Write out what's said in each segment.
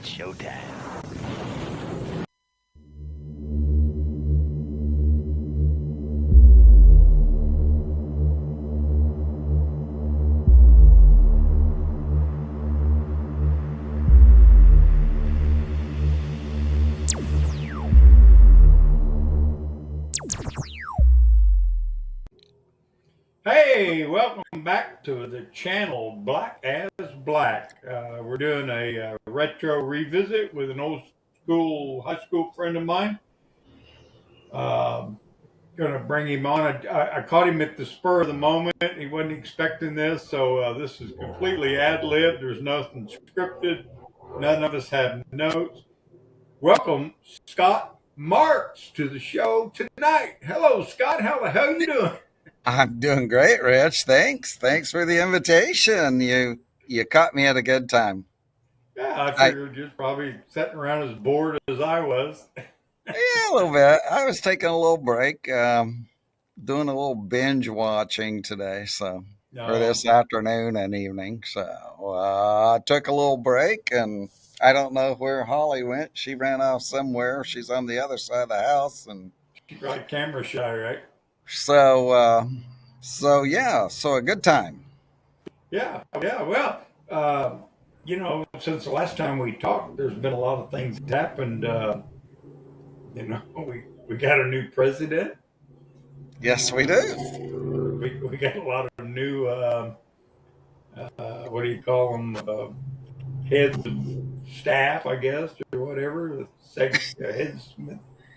It's showtime. Hey, welcome back to the channel Black as Black. We're doing a retro revisit with an old high school friend of mine. Um, Gonna bring him on. I caught him at the spur of the moment. He wasn't expecting this, so this is completely ad lib. There's nothing scripted. None of us have notes. Welcome, Scott Marks, to the show tonight. Hello, Scott. How the hell you doing? I'm doing great, Rich. Thanks. Thanks for the invitation. You caught me at a good time. Yeah, I I figured you're probably sitting around as bored as I was. Yeah, a little bit. I was taking a little break, doing a little binge watching today, or No, this afternoon and evening. So I took a little break, and I don't know where Holly went. She ran off somewhere. She's on the other side of the house, and you're probably camera shy, right? so yeah, so a good time. Yeah, yeah. Well, since the last time we talked, there's been a lot of things happened. We got a new president. Yes, we do. We got a lot of new what do you call them? Heads of staff, I guess, or whatever. Heads.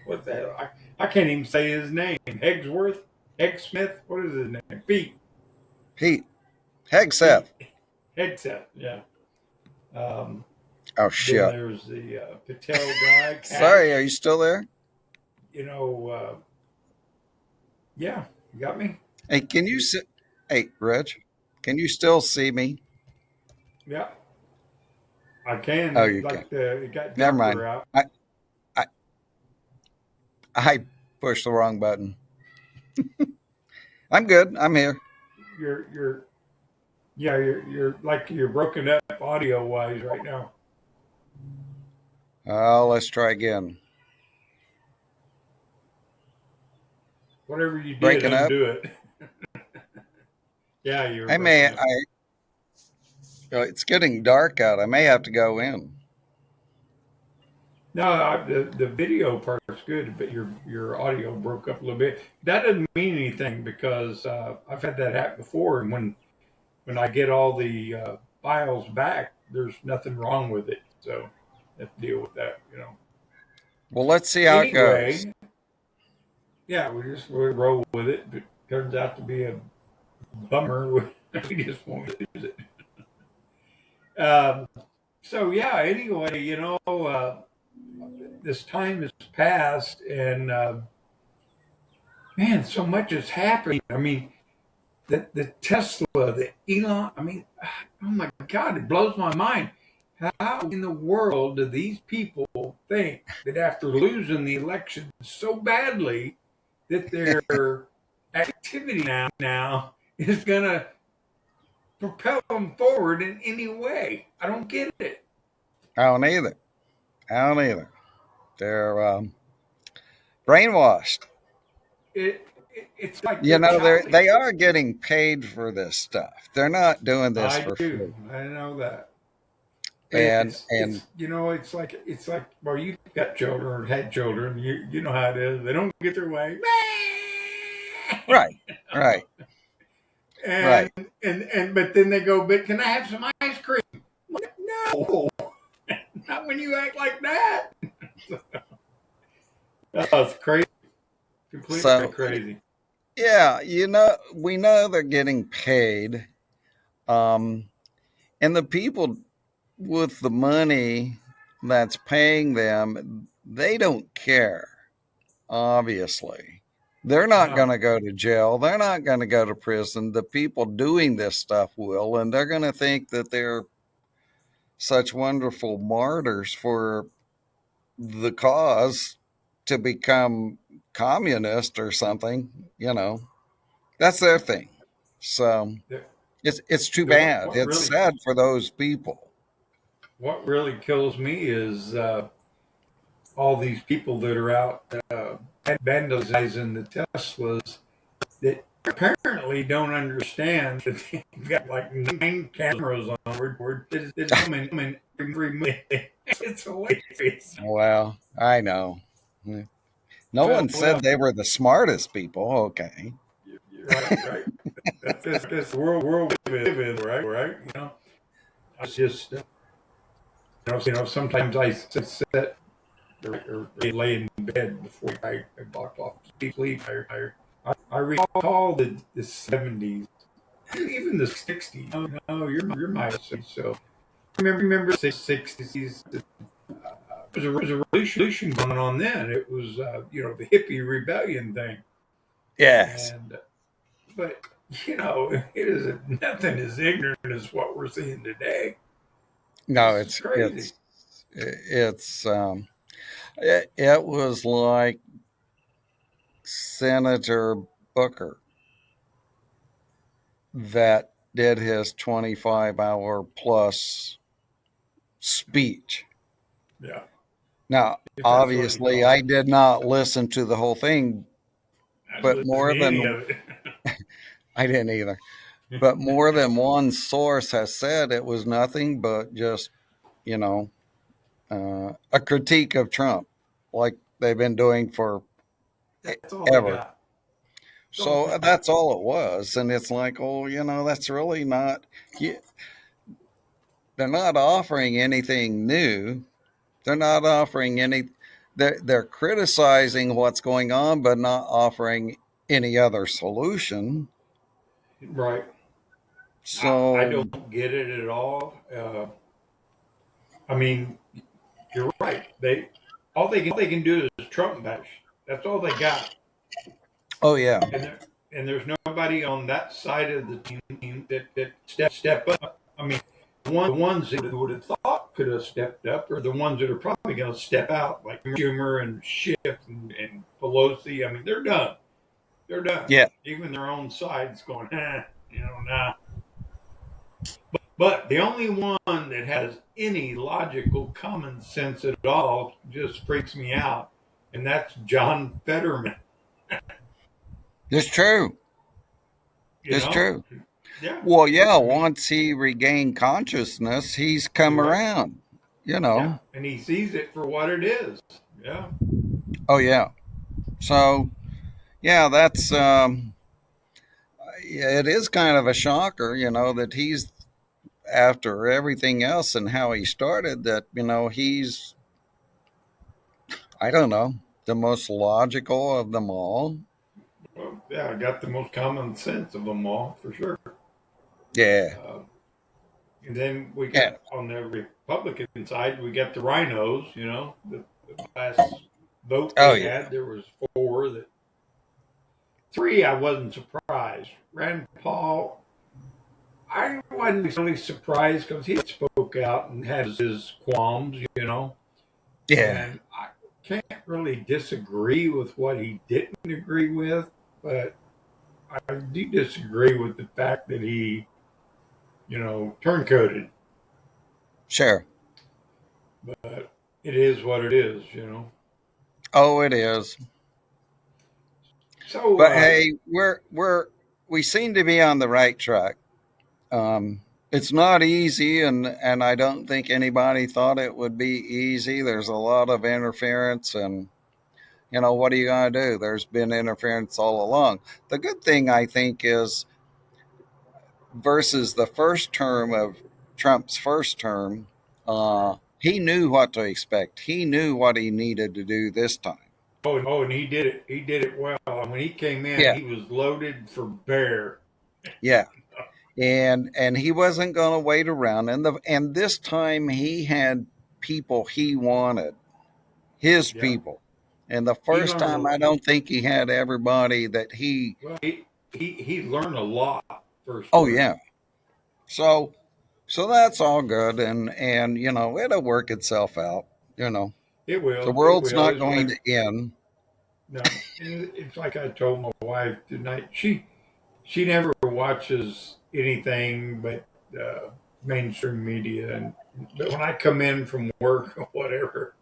What's that? I can't even say his name. Hegsworth, Hegsmith. What is his name? Pete Hegseth. Pete. Hegseth. Yeah. Um, Oh then shit. there's the Patel guy. Sorry, are Cash. you still there? You know. Yeah. You got me. Hey, can you see? Hey, Rich, can you still see me? Yeah. I can. Oh, you can. It got Never darker mind. out. I I pushed the wrong button. I'm good. I'm here. You're yeah. You're broken up audio wise right now. Let's try again. Whatever you did, Breaking up. undo it. Yeah, you were I may. breaking up. I. It's getting dark out. I may have to go in. No, the video part's good, but your audio broke up a little bit. That doesn't mean anything because I've had that happen before, and when I get all the files back, there's nothing wrong with it. So I have to deal with that. Well, let's see how it goes. Anyway, yeah, we roll with it. But it turns out to be a bummer. We just won't use it. So yeah. Anyway, this time has passed, and man, so much has happened. I mean, the Tesla, the Elon. I mean, oh my God, it blows my mind. How in the world do these people think that after losing the election so badly that their activity now is going to propel them forward in any way? I don't get it. I don't either. I don't either. They're brainwashed. It's like You they're know, they childish. are getting paid for this stuff. They're not doing this I for do. free. I know that. And It's like well, you got children or had children. You know how it is. They don't get their way. right, right, and right. and but then they go, but can I have some ice cream? Like, no, not when you act like that. Oh, it's crazy, completely So crazy. yeah, we know they're getting paid, um, and the people with the money that's paying them, they don't care. Obviously, they're not going No, to go to jail. They're not going to go to prison. The people doing this stuff will, and they're going to think that they're such wonderful martyrs for the cause to become communist or something. You know, that's their thing. So the, it's too the bad. what It's really sad for those people. what really kills me is all these people that are out vandalizing the Teslas that apparently don't understand that they've got like 9 cameras on board. It's coming every minute. It's hilarious. Well, I know. No Well, one said well, they were the smartest people. Okay. you're right, right. That's the world we live in, right? I just, sometimes I sit or lay in bed before I walk off to sleep. I recall the 70s, even the 60s. No, you're my age, so remember the 60s. There was a revolution going on then. It was the hippie rebellion thing, Yes. and but it is nothing as ignorant as what we're seeing today. No, This is crazy. it was like Senator Booker that did his 25-hour plus speech. Yeah, Now, if that's what you obviously, call I it. did not listen to the whole thing, I but didn't listen more to any than of it. I didn't either. But more than one source has said it was nothing but just, you know, a critique of Trump, like they've been doing for That's all they ever. got. That's all So they got. that's all it was. And it's like, oh, that's really not, you- they're not offering anything new. They're not offering any, they're criticizing what's going on, but not offering any other solution. Right. I So, don't get it at all. I mean, you're right. They can do is Trump bash. That's all they got. oh, yeah, And there's nobody on that side of the team that step up. I mean, the ones that would have thought could have stepped up are the ones that are probably going to step out, like Schumer and Schiff and Pelosi. I mean, they're done. They're done. yeah, Even their own side's going, nah. But the only one that has any logical common sense at all just freaks me out, and that's John Fetterman. it's true. You It's know? true. Yeah. Well, yeah, I mean, once he regained consciousness, he's come you're right. around, you Yeah, know. and he sees it for what it is. Yeah. Oh, yeah. So, yeah, that's, yeah, it is kind of a shocker, that he's, after everything else and how he started, that, he's, I don't know, the most logical of them all. Well, yeah, I got the most common sense of them all for sure. Yeah. Uh, and then we Yeah. got on the Republican side, we got the rhinos. The last vote Oh, they yeah. had, there was four that three. I wasn't surprised. Rand Paul, I wasn't really surprised because he spoke out and had his qualms. Yeah. And I can't really disagree with what he didn't agree with, but I do disagree with the fact that he turncoated. Sure. But it is what it is. Oh, it is. So, But hey, we seem to be on the right track. It's not easy, and I don't think anybody thought it would be easy. There's a lot of interference, and what are you going to do? There's been interference all along. The good thing, I think, is versus the first term of Trump's first term, he knew what to expect. He knew what he needed to do this time. oh, and he did it. He did it well. And when he came in, Yeah, he was loaded for bear. yeah, and he wasn't going to wait around. And this time he had people he wanted, his Yeah, people. And the he first learned time, a I don't think he had everybody that he. well. He learned a lot first Oh, term. yeah. So that's all good, and it'll work itself out. You know, It the will. It world's will. not It's going like to end. no. And it's like I told my wife tonight. She never watches anything but mainstream media, and But when I come in from work or whatever,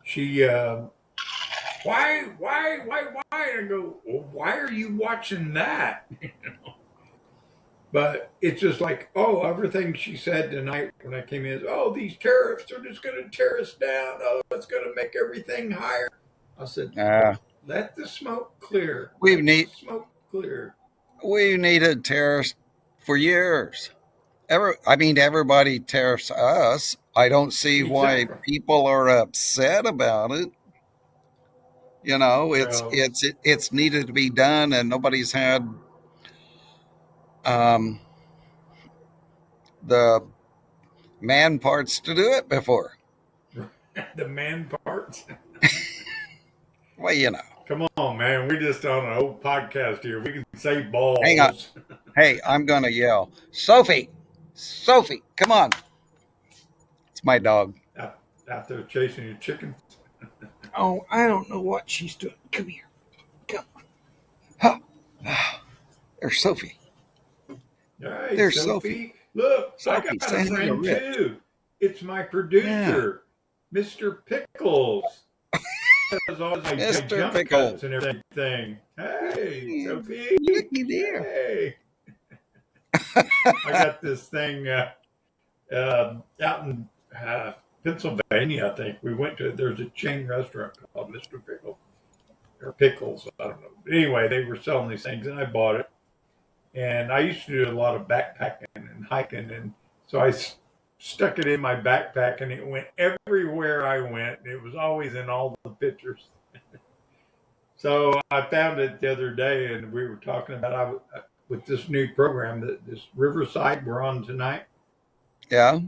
she, why? I go, well, why are you watching that? But it's just like, oh, everything she said tonight when I came in is, oh, these tariffs are just going to tear us down. Oh, it's going to make everything higher. I said, Uh, let the smoke clear. we've Let the need smoke clear. we needed tariffs for years. Everybody tariffs us. I don't see why Exactly. people are upset about it. You know, Well, it's needed to be done, and nobody's had um, the man parts to do it before. the man parts. Well, you know. Come on, man. We're just on an old podcast here. We can say Hang on. balls. Hey, I'm gonna yell, Sophie, Sophie, come on. It's my dog. out, out there chasing your chickens. Oh, I don't know what she's doing. Come here. Come on. Huh. There's Sophie. Hey, There's Sophie. Sophie. Look, I Sophie, got a say hi to friend Rich. too. It's my Yeah. producer, Mr. Pickles. Does all my Mr. jump cuts Pickle. and everything. Hey, Yeah, Sophie. looky there. Hey. I got this thing out in Pennsylvania, I think. We went to, there's a chain restaurant called Mr. Pickle, or Pickles, I don't know. But anyway, they were selling these things, and I bought it. And I used to do a lot of backpacking and hiking, and so stuck it in my backpack, and it went everywhere I went. It was always in all the pictures. So I found it the other day, and we were talking about with this new program that this Riverside we're on tonight. Yeah.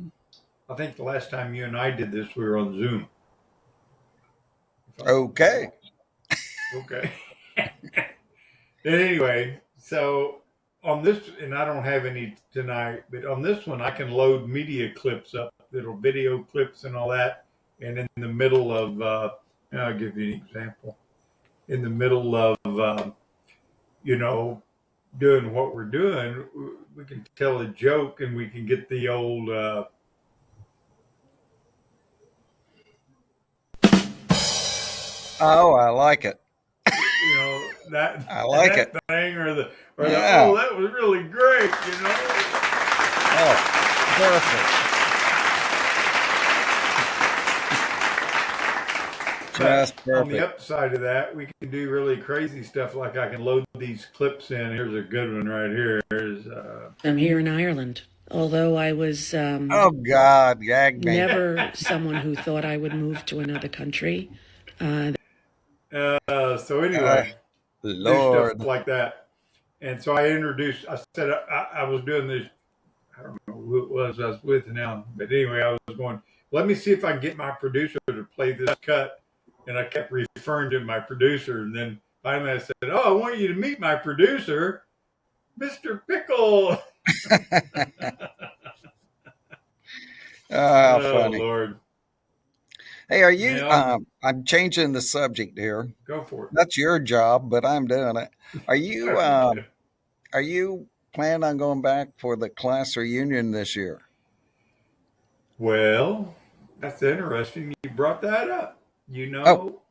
I think the last time you and I did this, we were on Zoom, if I Okay. recall. Okay. Anyway, so on this, and I don't have any tonight, but on this one, I can load media clips up, little video clips and all that. And in the middle of, I'll give you an example. In the middle of, you know, doing what we're doing, we can tell a joke and we can get the old, Oh, I like it. you know, that I like it. that thing, or the Yeah. oh, that was really great, you know. Oh, perfect. But Just on the perfect. upside of that, we can do really crazy stuff. Like I can load these clips in. Here's a good one right here. Here's I'm here in Ireland. Although I was Oh God, gag me. never someone who thought I would move to another country. Uh, so Uh, anyway, do stuff Lord. like that. And so I introduced. I said I was doing this. I don't know who it was I was with now, but anyway, I was going. Let me see if I can get my producer to play this cut. And I kept referring to my producer, and then finally I said, "Oh, I want you to meet my producer, Mr. Pickle." Oh, Oh funny. Lord. Hey, are you? Now I'm changing the subject here. go for That's your job, but I'm doing it. Are you? it. Are you planning on going back for the class reunion this year? Well, that's interesting. You brought that up. You Oh, know,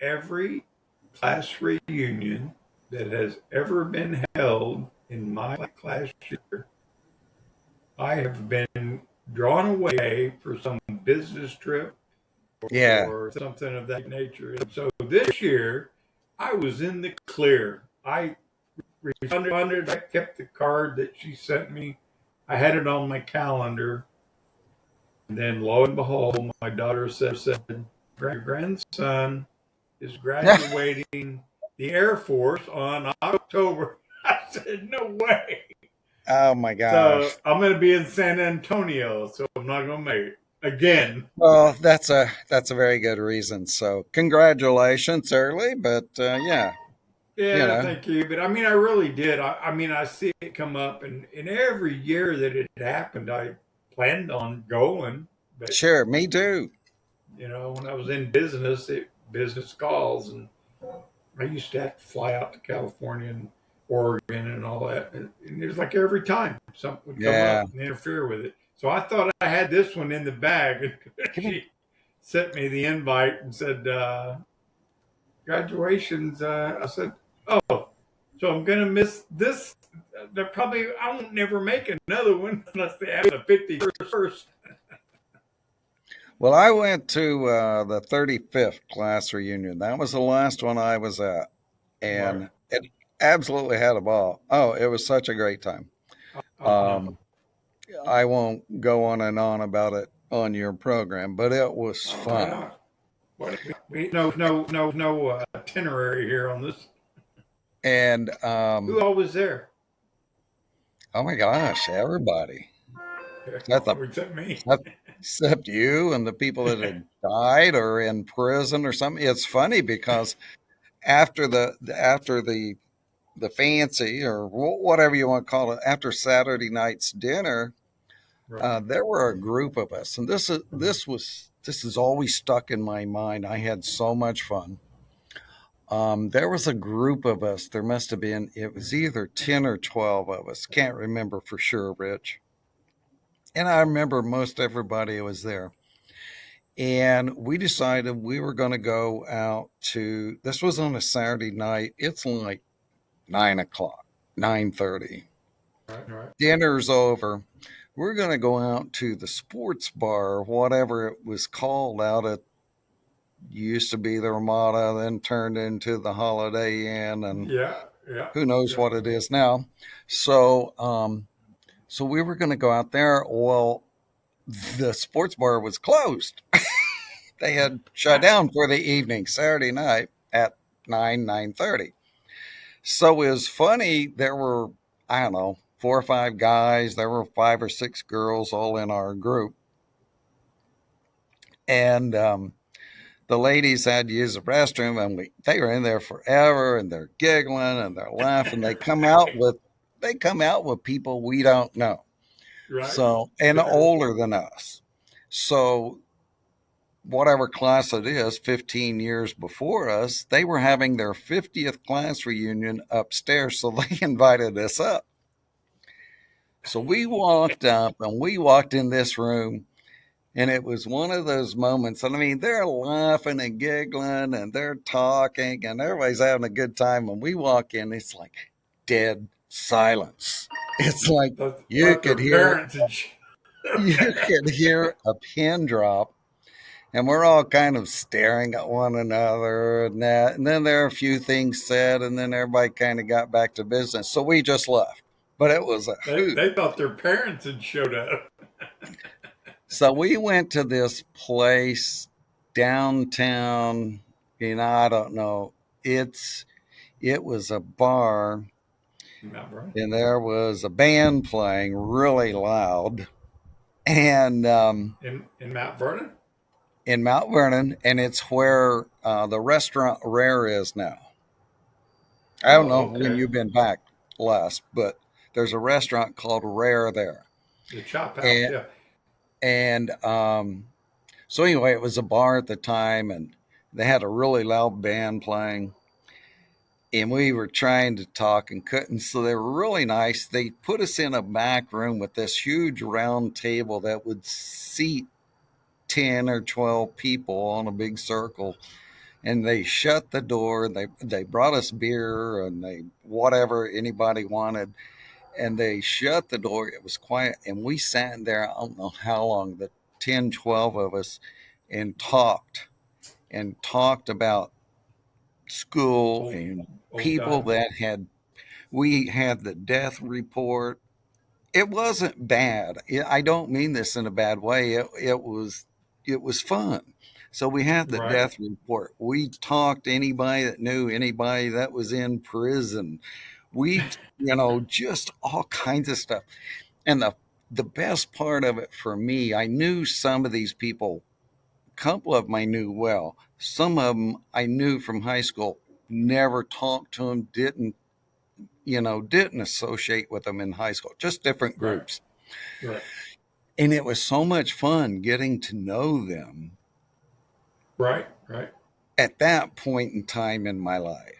every class reunion that has ever been held in my class year, I have been drawn away for some business trip yeah. or something of that nature. And so this year, I was in the clear. I responded. I kept the card that she sent me. I had it on my calendar. And then, lo and behold, my daughter said, your grandson is graduating the Air Force on October. I said, no way. Oh my So gosh. I'm going to be in San Antonio, so I'm not going to make it again. Well, that's a very good reason. So, congratulations early, but yeah, you Yeah, know, thank you. But I mean, I really did. I mean, I see it come up, and every year that it happened, I planned on going. But, sure, me too. you know, when I was in business, business calls, and I used to have to fly out to California and Oregon and all that. And it was like every time something would come Yeah. up and interfere with it. So I thought I had this one in the bag. Come here. She sent me the invite and said, graduation's, I said, oh, so I'm going to miss this. They're probably, I won't never make another one unless they have the 51st. Well, I went to the 35th class reunion. That was the last one I was at, Right. and it absolutely had a ball. Oh, it was such a great time. No. I won't go on and on about it on your program, but it was Why fun. not? We no itinerary here on this. And Who all was there? oh my gosh, everybody except, Except me. except you and the people that had died or in prison or something. It's funny because after the fancy or whatever you want to call it, after Saturday night's dinner, Right. there were a group of us, and this is always stuck in my mind. I had so much fun. There was a group of us. There must have been. It was either 10 or 12 of us. Can't remember for sure, Rich. And I remember most everybody was there. And we decided we were going to go out to. This was on a Saturday night. It's like 9 o'clock, 9:30. Right. Dinner's over. We're going to go out to the sports bar, or whatever it was called, out at used to be the Ramada, then turned into the Holiday Inn, and Yeah. who knows what it is now. So, so we were going to go out there. Well, the sports bar was closed. They had shut down for the evening, Saturday night at 9:30. So it was funny. There were, I don't know, 4 or 5 guys. There were 5 or 6 girls all in our group. And the ladies had to use the restroom, and they were in there forever, and they're giggling and they're laughing. They come out with people we don't know. Right. So, and older than us. So whatever class it is, 15 years before us, they were having their 50th class reunion upstairs. So they invited us up. So we walked up and we walked in this room, and it was one of those moments. And I mean, they're laughing and giggling and they're talking and everybody's having a good time. When we walk in, it's like dead silence. It's like you could hear a pin drop, and we're all kind of staring at one another and that. And then there are a few things said, and then everybody kind of got back to business. So we just left. But it was a hoot. They thought their parents had showed up. So we went to this place downtown, and I don't know. It was a bar, and there was a band playing really loud, and in Mount Vernon. In Mount Vernon, and it's where the restaurant Rare is now. I don't know when you've been back, Les, but there's a restaurant called Rare there. The Chop House, and, yeah. And so anyway, it was a bar at the time, and they had a really loud band playing. And we were trying to talk and couldn't. So they were really nice. They put us in a back room with this huge round table that would seat 10 or 12 people on a big circle, and they shut the door. They brought us beer and they whatever anybody wanted, and they shut the door. It was quiet, and we sat there, I don't know how long, the 10, 12 of us, and talked about school and people that we had the death report. It wasn't bad. I don't mean this in a bad way. It was fun. So we had the death report. We talked to anybody that knew anybody that was in prison. We, just all kinds of stuff. And the best part of it for me, I knew some of these people. A couple of them I knew well. Some of them I knew from high school. Never talked to them. Didn't associate with them in high school. Just different groups. Right. And it was so much fun getting to know them. Right. At that point in time in my life.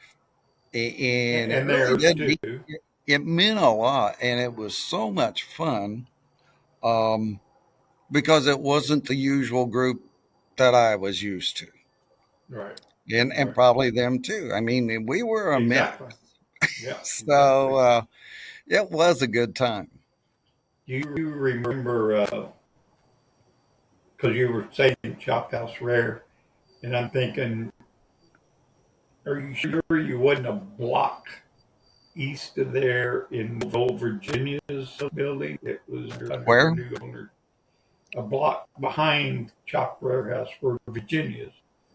And it really did. It meant a lot. And it was so much fun. because it wasn't the usual group that I was used to. Right. And Right. probably them too. I mean, we were a mix. Exactly. Yeah. So Exactly. it was a good time. Do you remember? Because you were saying Chop House Rare, and I'm thinking, are you sure you wasn't a block east of there in old Virginia's building? It was under Where? new owner. A block behind Chop Warehouse where Virginia's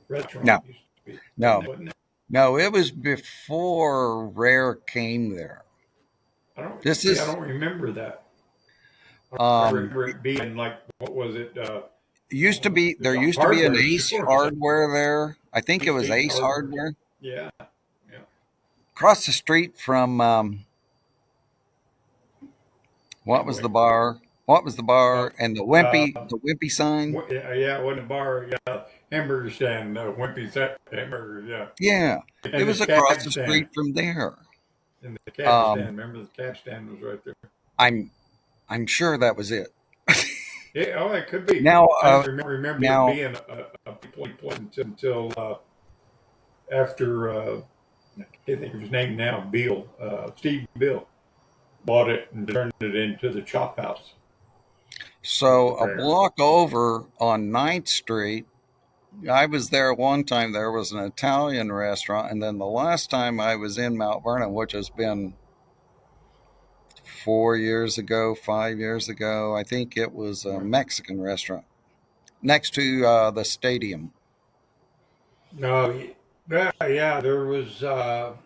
restaurant No, used to be. no, Wasn't it? no. It was before Rare came there. I don't This see. I is don't remember that. I um remember it being like, what was it? used to be It's there a used to be an hardware Ace store. It's like Hardware there. I think it was Ace Ace Hardware. Hardware Yeah. Yeah. across the street from what was Anyway, the bar? What was the uh, bar and uh, the Wimpy sign? yeah, it wasn't a bar. Yeah, hamburger stand. Wimpy set hamburgers. Yeah, Yeah, it and the was across cab the stand. street from there. And the cab Um, stand. Remember the cab stand was right there. I'm I'm sure that was it. Yeah, oh, it could be. Now, I don't remember it now, being a place until after I can't think of his name now. Beal, Steve Bill, bought it and turned it into the Chop House. so a Rare. block over on Ninth Street, I was there one time. There was an Italian restaurant, and then the last time I was in Mount Vernon, which has been 4 years ago, 5 years ago, I think it was a Right. Mexican restaurant next to the stadium. No, yeah, there was a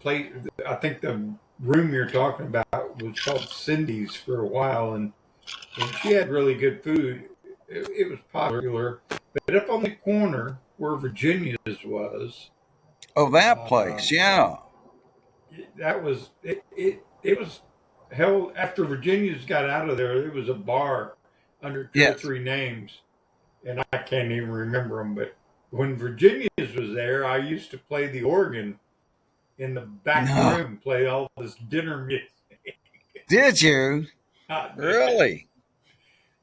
place. I think the room you're talking about was called Cindy's for a while, and she had really good food. It was popular, but up on the corner where Virginia's was, Oh, that uh, place, yeah, that was it was held after Virginia's got out of there. There was a bar under two or yes, three names, and I can't even remember them. But when Virginia's was there, I used to play the organ in the back no, room, play all this dinner music. did you I did. really?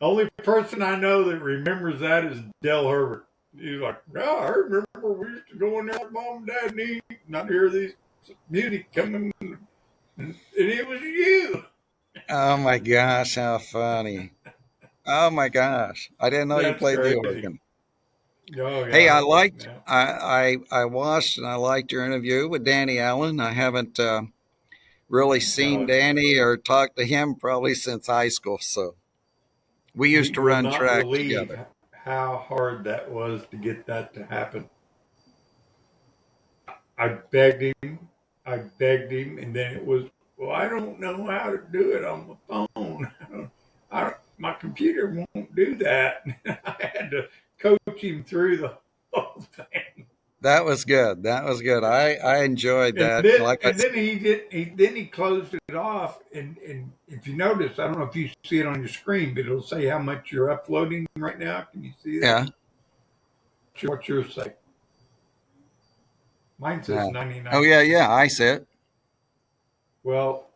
Only person I know that remembers that is Del Herbert. He's like, no, I remember we used to go in there with mom and dad and eat, and I'd hear these music coming, and it was you. Oh my gosh, how funny! Oh my gosh, I didn't know you That's played the crazy. organ. Oh Hey, yeah, yeah. I watched and I liked your interview with Danny Allen. I haven't really seen No, Danny or talked to him probably since high school. So we used to you will run not track believe together. how hard that was to get that to happen. I begged him, and then it was, well, I don't know how to do it on the phone. My computer won't do that. I had to coach him through the whole thing. That was good. That was good. I enjoyed And that. then Like I and said, then he did then he closed it off, and if you notice, I don't know if you see it on your screen, but it'll say how much you're uploading right now. Can you see that? yeah. What's yours say? Mine says Oh yeah, 99%. yeah. I said, Well,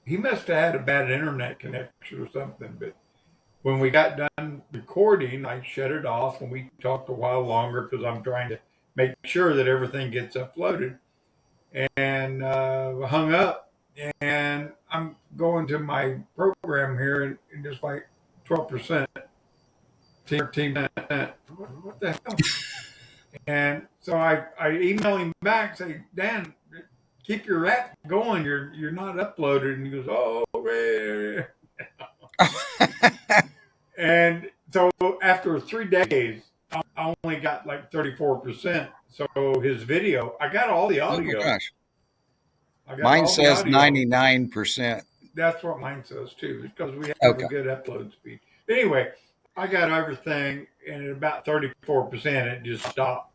he must have had a bad internet connection or something, but when we got done recording, I shut it off and we talked a while longer because I'm trying to make sure that everything gets uploaded. And hung up, and I'm going to my program here, and just like 12%, 13%. What the hell? And so I email him back, say, Dan, keep your app going. You're not uploaded. And he goes, oh, okay. And so after 3 days, I only got like 34%. So his video, I got all the oh my audio. gosh, I got mine all the says audio. 99%. That's what mine says too, because we have a Okay. good upload speed. Anyway, I got everything, and at about 34%, it just stopped.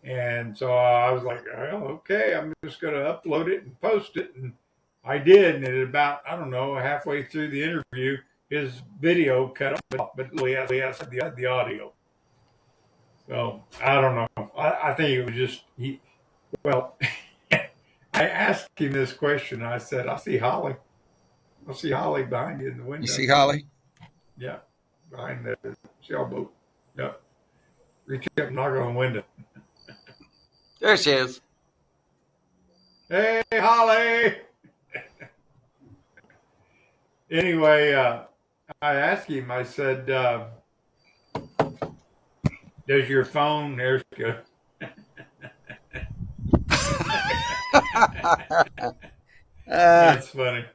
And so I was like, well, okay, I'm just going to upload it and post it. And I did. And at about, I don't know, halfway through the interview, his video cut off, but at least I had the audio. So I don't know. I think it was just, well, I asked him this question. I said, I see Holly behind you in the You window. see, Holly? Yeah. behind the sailboat. Yep. Reach up and knock on the window. There she is. Hey, Holly! Anyway, I asked him, I said, does your phone, there's good. That's funny.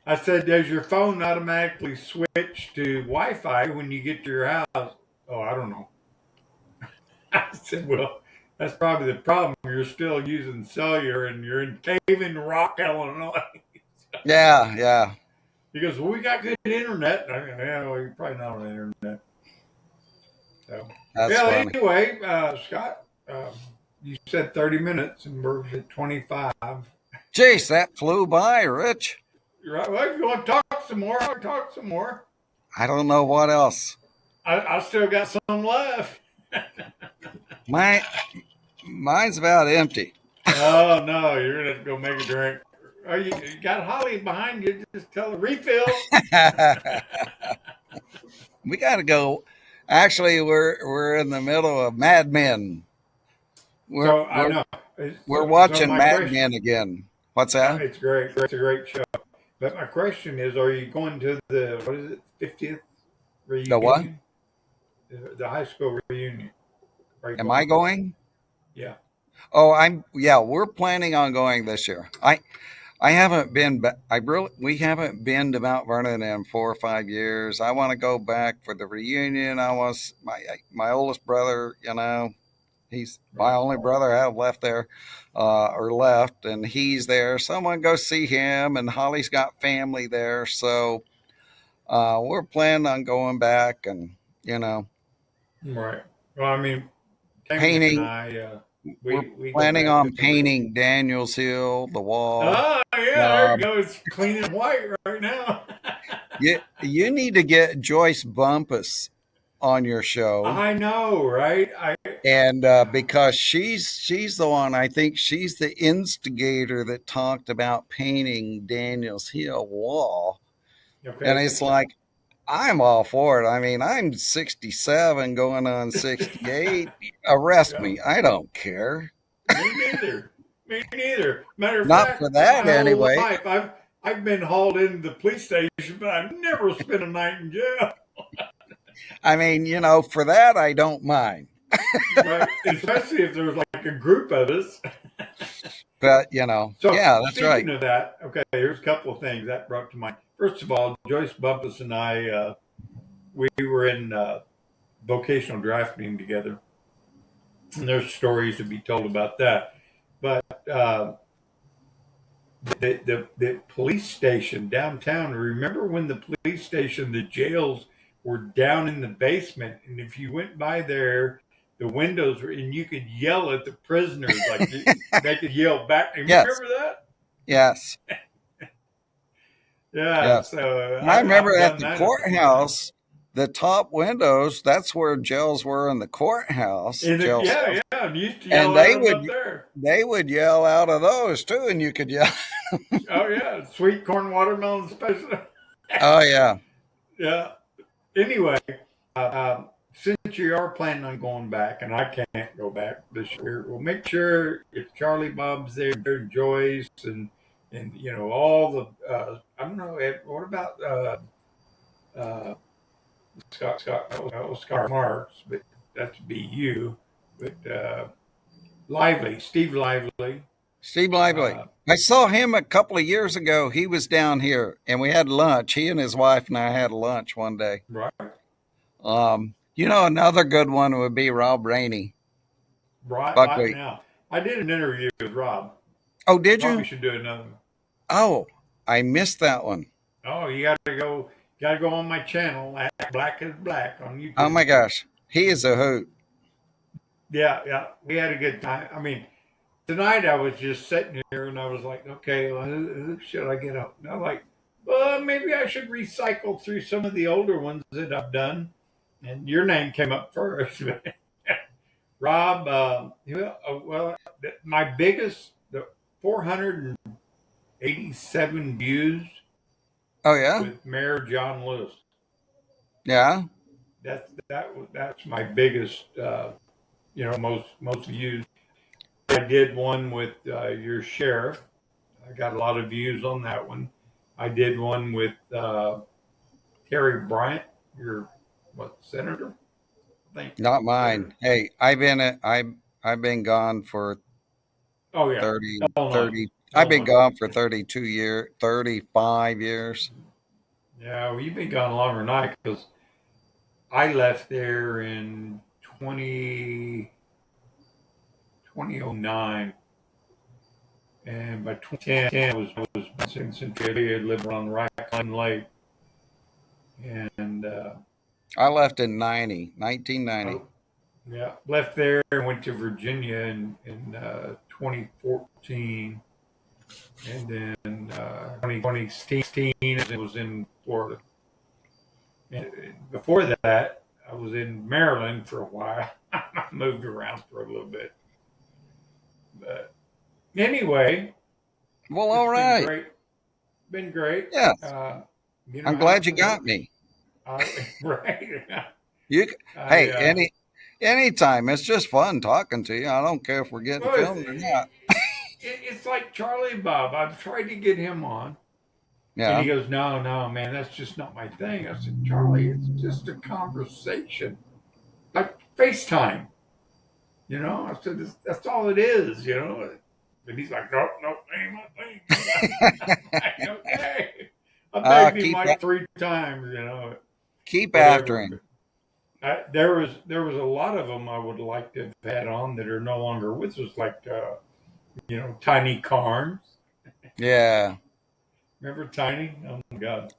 I said, does your phone automatically switch to Wi-Fi when you get to your house? Oh, I don't know. I said, well, that's probably the problem. You're still using cellular and you're in Cave-in Rock, Illinois. Yeah. He goes, well, we got good internet. I go, yeah, well, you're probably not on the internet. So, That's yeah, funny. anyway, Scott, you said 30 minutes and we're at 25. Jeez, that flew by, Rich. You're right. Well, if you want to talk some more, I'll talk some more. I don't know what else. I still got some left. Mine's about empty. Oh, no, you're going to have to go make a drink. Oh, you got Holly behind you. Just tell her refill. We got to go. Actually, we're in the middle of Mad Men. I know. We're So watching my Mad question, Men again. What's that? it's great. It's a great show. But my question is, are you going to the, what is it, 50th reunion? The what? The high school reunion. Am I going? Yeah. Oh, we're planning on going this year. I haven't been, we haven't been to Mount Vernon in 4 or 5 years. I want to go back for the reunion. My oldest brother, he's my only brother I have left there, or left, and he's there. So I want to go see him, and Holly's got family there. So we're planning on going back and, Right. Well, I mean, Tammy and painting. I, We're we go planning back on to painting Daniels Hill, the wall. Oh, yeah, there you go. It's clean and white right now. You need to get Joyce Bumpus on your show. I know, right? And because she's the one, I think she's the instigator that talked about painting Daniels Hill wall. Okay. And it's like, I'm all for it. I mean, I'm 67 going on 68. Arrest Yeah. me. I don't care. Me neither. Me neither. Matter of Not fact, for that my anyway. whole life, I've been hauled into the police station, but I've never spent a night in jail. I mean, for that, I don't mind. Right. Especially if there's like a group of us. But, So, yeah, that's right. speaking of that, okay, here's a couple of things that brought to mind. First of all, Joyce Bumpus and I, we were in vocational drafting together. And there's stories to be told about that. But the police station downtown, remember when the police station, the jails were down in the basement, and if you went by there, the windows were, and you could yell at the prisoners, like they could yell back. You remember that? Yes. Yeah. Yes. So I remember I've at done the that. courthouse, the top windows, that's where jails were in the courthouse. Yeah. And you used to yell And at them up there. they would yell out of those too, and you could yell. Oh yeah, sweet corn watermelon special. Oh yeah. Yeah. Anyway, since you are planning on going back, and I can't go back this year, we'll make sure if Charlie Bob's there, Joyce, and all the I don't know. What about Scott Marks? But that'd be you. But Steve Lively. Steve Lively. I saw him a couple of years ago. He was down here, and we had lunch. He and his wife and I had lunch one day. Right. Another good one would be Rob Rainey. Right now. I did an interview with Rob. Oh, did you? Probably should do another one. Oh, I missed that one. Oh, you gotta go on my channel at Black is Black on YouTube. Oh my gosh. He is a hoot. Yeah. We had a good time. I mean, tonight I was just sitting here and I was like, okay, well, who should I get up? And I'm like, well, maybe I should recycle through some of the older ones that I've done. And your name came up first. Rob, my biggest, the 487 views. Oh, yeah? With Mayor John Lewis. Yeah? that's my biggest, most views. I did one with your sheriff. I got a lot of views on that one. I did one with Terry Bryant, your senator, I think. Not Senator. mine. Hey, I've been gone for Oh yeah, 30 Illinois, 30. I've been Illinois. gone for 35 years. Yeah, well, you've been gone longer than I because I left there in 2009, and by 2010 I was since I had lived on Raccoon Lake, and I left in 1990. I yeah left there and went to Virginia in 2014, and then 2016 it was in Florida. And before that, I was in Maryland for a while. I moved around for a little bit, but anyway, Well, all it's been right. great. Been great. Yes. You know I'm how glad it you got works. me. Right. You, I hey, anytime. It's just fun talking to you. I don't care if we're getting well, filmed or not. it's like Charlie Bob. I've tried to get him on, and he Yeah. goes, "No, no, man, that's just not my thing." I said, "Charlie, it's just a conversation, like FaceTime." I said, "That's all it is." And he's like, "Nope, nope, ain't my thing." I'm like, okay. I begged him Keep like 3 times, keep after whatever. him. There was a lot of them I would like to have had on that are no longer with us, like Tiny Carnes. Yeah. Remember Tiny? Oh my God.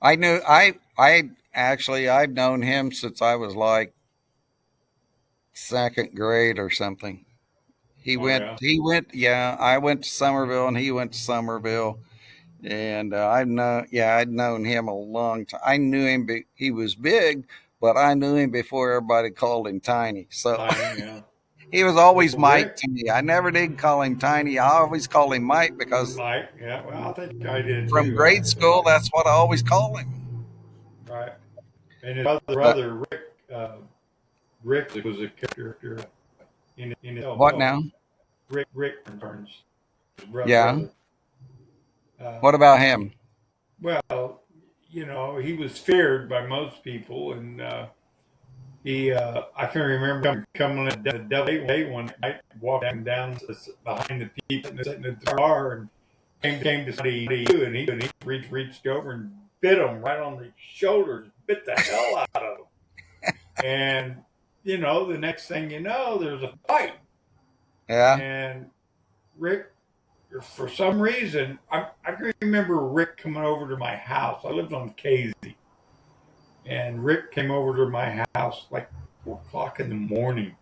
I knew I actually I've known him since I was like second grade or something. Oh yeah. Yeah, I went to Somerville and he went to Somerville. And I'd known him a long time. I knew him, he was big, but I knew him before everybody called him Tiny. So Tiny. Yeah. he was Well, always Mike Rick, to me. I never did call him Tiny. I always called him Mike because Mike. Yeah. Well, I think I did from too. grade school, that's what I always called him. Right. And his But brother Rick. Rick was a character in itself. what now? Rick Burns, his Yeah. brother. What Um, about him? well, he was feared by most people, and I can remember coming in the devil day one night, walking down behind the people sitting in the car, and came to see you, and he reached over and bit him right on the shoulders, bit the hell out of him, and the next thing you know, there's a fight, Yeah. and Rick, for some reason, I can remember Rick coming over to my house. I lived on Casey, and Rick came over to my house like 4 o'clock in the morning,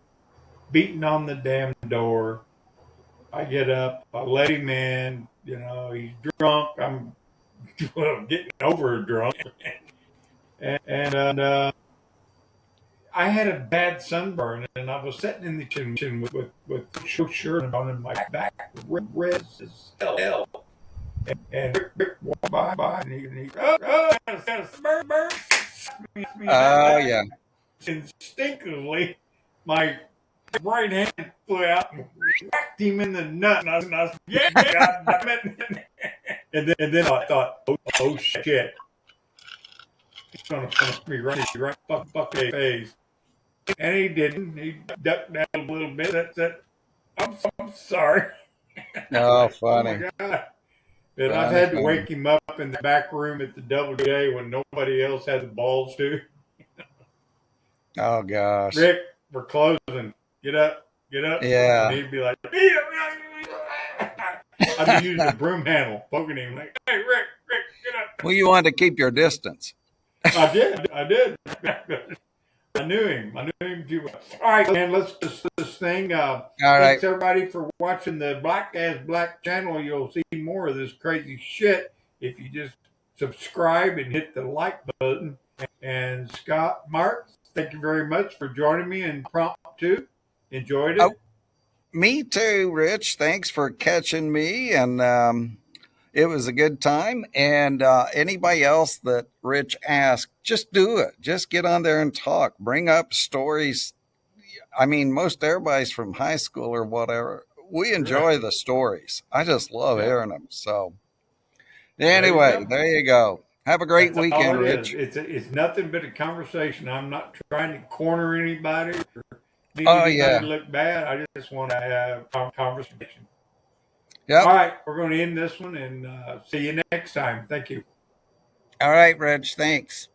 beating on the damn door. I get up, I let him in. He's drunk. I'm getting over drunk, and I had a bad sunburn, and I was sitting in the kitchen with no shirt on in my back, red as hell. And Rick walked by, and he got a sunburn, me in that Oh back. yeah. Instinctively, my right hand flew out and whacked him in the nut, and I was yeah, God damn it. And then I thought, oh shit, he's gonna punch me right fuck in the face. And he didn't. He ducked down a little bit. That's it. I'm sorry. Oh, Like, oh my funny, God. And I've funny, had to funny. wake him up in the back room at the double J when nobody else had the balls to. Oh gosh. Rick, we're closing. Get up, get up. And Yeah. he'd be like, I'd be using a broom handle, poking him like, hey, Rick, get up. Well, you wanted to keep your distance. I did. I knew him too well. All right, man, let's do this thing. All right. Thanks everybody for watching the Black as Black channel. You'll see more of this crazy shit if you just subscribe and hit the like button. And Scott, Mark, thank you very much for joining me in Impromptu. Enjoyed Oh, it. me too, Rich. Thanks for catching me. And It was a good time. And anybody else that Rich asked, just do it. Just get on there and talk. Bring up stories. I mean, most everybody's from high school or whatever. We enjoy Right. the stories. I just love Yeah. hearing them. So, There you anyway, go. there you go. Have a great That's all weekend, it is. Rich. It's nothing but a conversation. I'm not trying to corner anybody or make Oh, anybody yeah. look bad. I just want to have a conversation. All Yep. right, we're going to end this one and see you next time. Thank you. All right, Rich. Thanks.